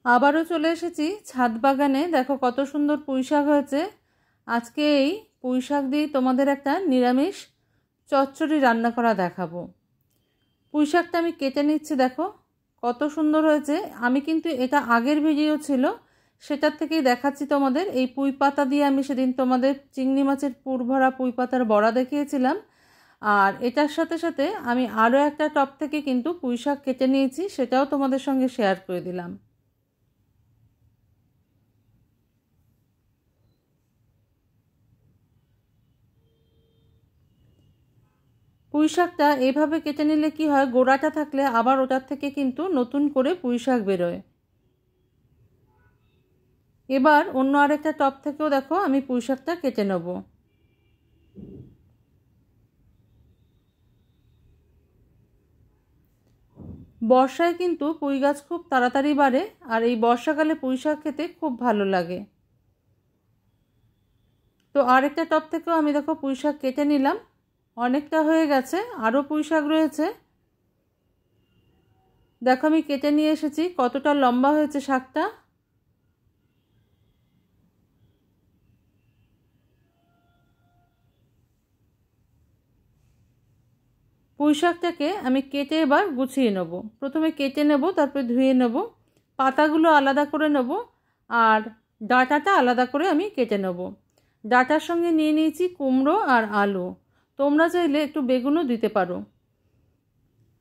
আবারও চলে এসেছি ছাদ বাগানে। দেখো কত সুন্দর পুঁইশাক হয়েছে। আজকে এই পুঁইশাক দিয়ে তোমাদের একটা নিরামিষ চচ্চড়ি রান্না করা দেখাবো। পুঁইশাকটা আমি কেটে নিচ্ছি, দেখো কত সুন্দর হয়েছে। আমি কিন্তু এটা আগের ভিডিও ছিল, সেটার থেকেই দেখাচ্ছি তোমাদের। এই পুঁই পাতা দিয়ে আমি সেদিন তোমাদের চিংড়ি মাছের পুর ভরা পুঁই পাতার বড়া দেখিয়েছিলাম। আর এটার সাথে সাথে আমি আরও একটা টব থেকে কিন্তু পুঁইশাক কেটে নিয়েছি, সেটাও তোমাদের সঙ্গে শেয়ার করে দিলাম। পুঁইশাকটা এইভাবে কেটে নিলে কি হয়, গোড়াটা থাকলে আবার ওটার থেকে কিন্তু নতুন করে পুঁইশাক বেরোয়। এবার অন্য আরেকটা টব থেকেও দেখো আমি পুঁইশাকটা কেটে নেব। বর্ষায় কিন্তু পুঁই গাছ খুব তাড়াতাড়ি বাড়ে, আর এই বর্ষাকালে পুঁইশাক খেতে খুব ভালো লাগে। তো আরেকটা টব থেকেও আমি দেখো পুঁইশাক কেটে নিলাম। অনেকটা হয়ে গেছে, আরও পুঁইশাক রয়েছে। দেখো আমি কেটে নিয়ে এসেছি, কতটা লম্বা হয়েছে শাকটা। পুঁইশাকটাকে আমি কেটে এবার গুছিয়ে নেব। প্রথমে কেটে নেব, তারপরে ধুয়ে নেব। পাতাগুলো আলাদা করে নেব, আর ডাঁটাটা আলাদা করে আমি কেটে নেব। ডাঁটার সঙ্গে নিয়ে নিয়েছি কুমড়ো আর আলু। তোমরা চাইলে একটু বেগুনও দিতে পারো।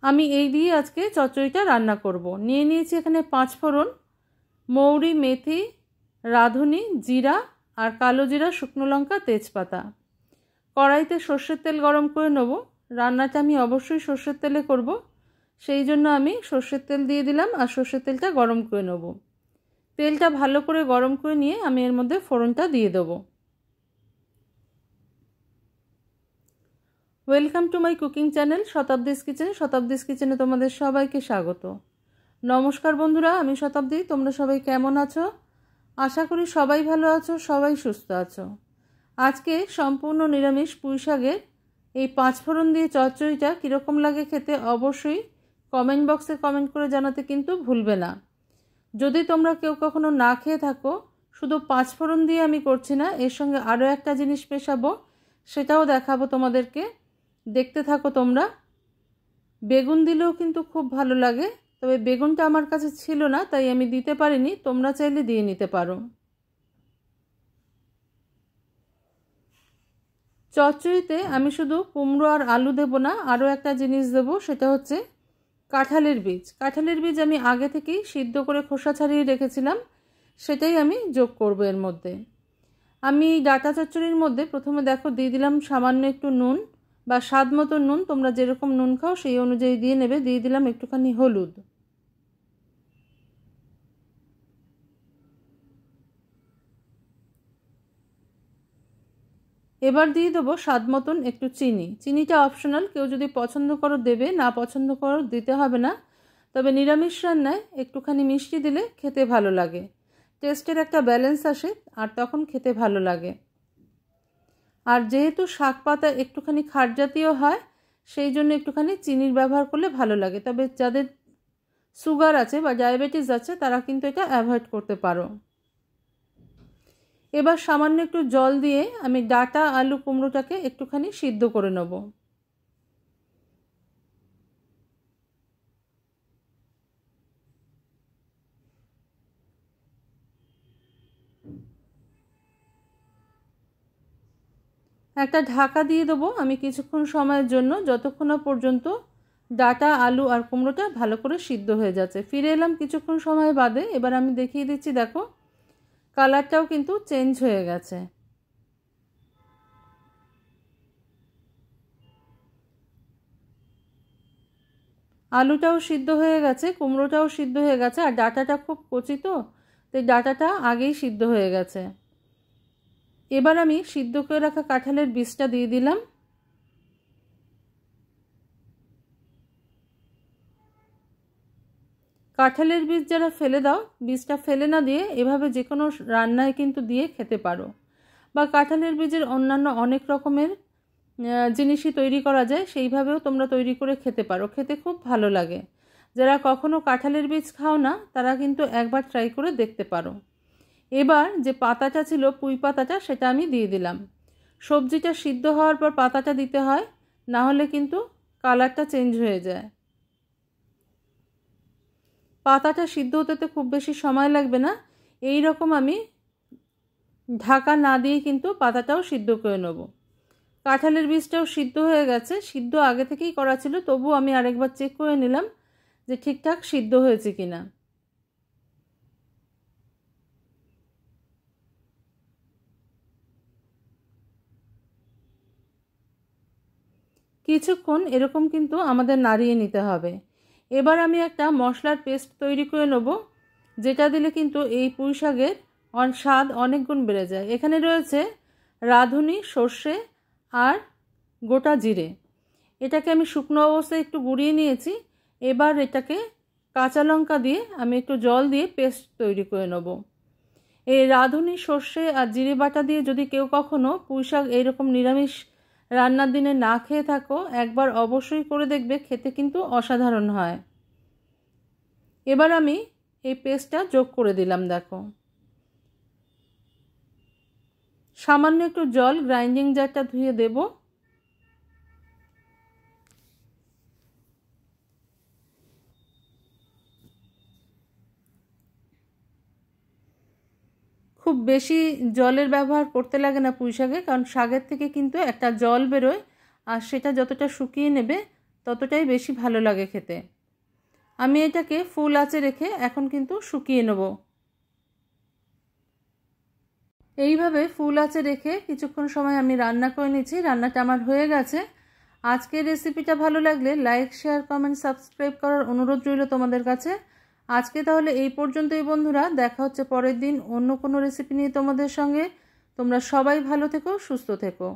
আমি এই দিয়ে আজকে চচ্চড়িটা রান্না করব। নিয়ে নিয়েছি এখানে 5 ফোড়ন, মৌরি, মেথি, রাঁধুনি, জিরা আর কালো জিরা, শুকনো লঙ্কা, তেজপাতা। কড়াইতে সর্ষের তেল গরম করে নেব। রান্নাটা আমি অবশ্যই সর্ষের তেলে করব, সেই জন্য আমি সর্ষের তেল দিয়ে দিলাম, আর সর্ষের তেলটা গরম করে নেব। তেলটা ভালো করে গরম করে নিয়ে আমি এর মধ্যে ফোড়নটা দিয়ে দেব। Welcome to my cooking channel Shatabdi's কিচেনে। শতাব্দীস কিচেনে তোমাদের সবাইকে স্বাগত। নমস্কার বন্ধুরা, আমি শতাব্দী। তোমরা সবাই কেমন আছো? আশা করি সবাই ভালো আছো, সবাই সুস্থ আছো। আজকে সম্পূর্ণ নিরামিষ পুঁইশাকের এই 5 ফোড়ন দিয়ে চচ্চড়িটা কীরকম লাগে খেতে অবশ্যই কমেন্ট বক্সে কমেন্ট করে জানাতে কিন্তু ভুলবে না। যদি তোমরা কেউ কখনো না খেয়ে থাকো, শুধু 5 ফোড়ন দিয়ে আমি করছি না, এর সঙ্গে আরও একটা জিনিস মেশাবো, সেটাও দেখাবো তোমাদেরকে। দেখতে থাকো তোমরা। বেগুন দিলেও কিন্তু খুব ভালো লাগে, তবে বেগুনটা আমার কাছে ছিল না, তাই আমি দিতে পারিনি। তোমরা চাইলে দিয়ে নিতে পারো। চচ্চড়িতে আমি শুধু কুমড়ো আর আলু দেবো না, আরও একটা জিনিস দেবো, সেটা হচ্ছে কাঁঠালের বীজ। কাঁঠালের বীজ আমি আগে থেকেই সিদ্ধ করে খোসা ছাড়িয়ে রেখেছিলাম, সেটাই আমি যোগ করব এর মধ্যে। আমি ডাঁটা চচ্চড়ির মধ্যে প্রথমে দেখো দিয়ে দিলাম সামান্য একটু নুন, বা স্বাদ মতো নুন, তোমরা যেরকম নুন খাও সেই অনুযায়ী দিয়ে নেবে। দিয়ে দিলাম একটুখানি হলুদ। এবার দিয়ে দেবো স্বাদ মতন একটু চিনি। চিনিটা অপশনাল, কেউ যদি পছন্দ করো দেবে, না পছন্দ করো দিতে হবে না। তবে নিরামিষ রান্নায় একটুখানি মিষ্টি দিলে খেতে ভালো লাগে, টেস্টের একটা ব্যালেন্স আসে, আর তখন খেতে ভালো লাগে। আর যেহেতু শাক পাতা একটুখানি খাট জাতীয় হয়, সেই জন্য একটুখানি চিনির ব্যবহার করলে ভালো লাগে। তবে যাদের সুগার আছে বা ডায়াবেটিস আছে, তারা কিন্তু এটা অ্যাভয়েড করতে পারো। এবার সামান্য একটু জল দিয়ে আমি ডাঁটা, আলু, কুমড়োটাকে একটুখানি সিদ্ধ করে নেব। একটা ঢাকা দিয়ে দেবো আমি কিছুক্ষণ সময়ের জন্য, যতক্ষণ না পর্যন্ত ডাঁটা, আলু আর কুমড়োটা ভালো করে সিদ্ধ হয়ে যাচ্ছে। ফিরে এলাম কিছুক্ষণ সময় বাদে। এবার আমি দেখিয়ে দিচ্ছি, দেখো কালারটাও কিন্তু চেঞ্জ হয়ে গেছে। আলুটাও সিদ্ধ হয়ে গেছে, কুমড়োটাও সিদ্ধ হয়ে গেছে, আর ডাঁটাটা খুব কচি, তো তাই ডাঁটাটা আগেই সিদ্ধ হয়ে গেছে। এবার আমি সিদ্ধ করে রাখা কাঁঠালের বীজটা দিয়ে দিলাম। কাঁঠালের বীজ যারা ফেলে দাও, বীজটা ফেলে না দিয়ে এভাবে যে কোনো রান্নায় কিন্তু দিয়ে খেতে পারো, বা কাঁঠালের বীজের অন্যান্য অনেক রকমের জিনিসই তৈরি করা যায়, সেইভাবেও তোমরা তৈরি করে খেতে পারো, খেতে খুব ভালো লাগে। যারা কখনো কাঁঠালের বীজ খাও না তারা কিন্তু একবার ট্রাই করে দেখতে পারো। এবার যে পাতাটা ছিল পুঁই পাতাটা সেটা আমি দিয়ে দিলাম। সবজিটা সিদ্ধ হওয়ার পর পাতাটা দিতে হয়, না হলে কিন্তু কালারটা চেঞ্জ হয়ে যায়। পাতাটা সিদ্ধ হতে তো খুব বেশি সময় লাগবে না। এই রকম আমি ঢাকা না দিয়ে কিন্তু পাতাটাও সিদ্ধ করে নেব। কাঁঠালের বীজটাও সিদ্ধ হয়ে গেছে, সিদ্ধ আগে থেকেই করা ছিল, তবু আমি আরেকবার চেক করে নিলাম যে ঠিকঠাক সিদ্ধ হয়েছে কিনা। কিছুক্ষণ এরকম কিন্তু আমাদের নাড়িয়ে নিতে হবে। এবার আমি একটা মশলার পেস্ট তৈরি করে নেব, যেটা দিলে কিন্তু এই পুঁই শাকের স্বাদ অনেক গুণ বেড়ে যায়। এখানে রয়েছে রাঁধুনি, সর্ষে আর গোটা জিরে। এটাকে আমি শুকনো অবস্থায় একটু গুঁড়িয়ে নিয়েছি। এবার এটাকে কাঁচা লঙ্কা দিয়ে আমি একটু জল দিয়ে পেস্ট তৈরি করে নেব। এই রাঁধুনি, সর্ষে আর জিরে বাটা দিয়ে যদি কেউ কখনো পুঁই শাক এইরকম নিরামিষ রান্নার দিনে না খেয়ে থাকো, একবার অবশ্যই করে দেখবে, খেতে কিন্তু অসাধারণ হয়। এবার আমি এই পেস্টটা যোগ করে দিলাম। দেখো, সামান্য একটু জল গ্রাইন্ডিং জারটা ধুয়ে দেব। খুব বেশি জলের ব্যবহার করতে লাগে না পুঁই শাকে, কারণ শাকের থেকে কিন্তু একটা জল বেরোয়, আর সেটা যতটা শুকিয়ে নেবে ততটাই বেশি ভালো লাগে খেতে। আমি এটাকে ফুল আঁচে রেখে এখন কিন্তু শুকিয়ে নেব। এইভাবে ফুল আঁচে রেখে কিছুক্ষণ সময় আমি রান্না করে নিয়েছি। রান্নাটা আমার হয়ে গেছে। আজকের রেসিপিটা ভালো লাগলে লাইক, শেয়ার, কমেন্ট, সাবস্ক্রাইব করার অনুরোধ রইল তোমাদের কাছে। আজকে তাহলে এই পর্যন্তই বন্ধুরা, দেখা হচ্ছে পরের দিন অন্য কোনো রেসিপি নিয়ে তোমাদের সঙ্গে। তোমরা সবাই ভালো থেকো, সুস্থ থেকো।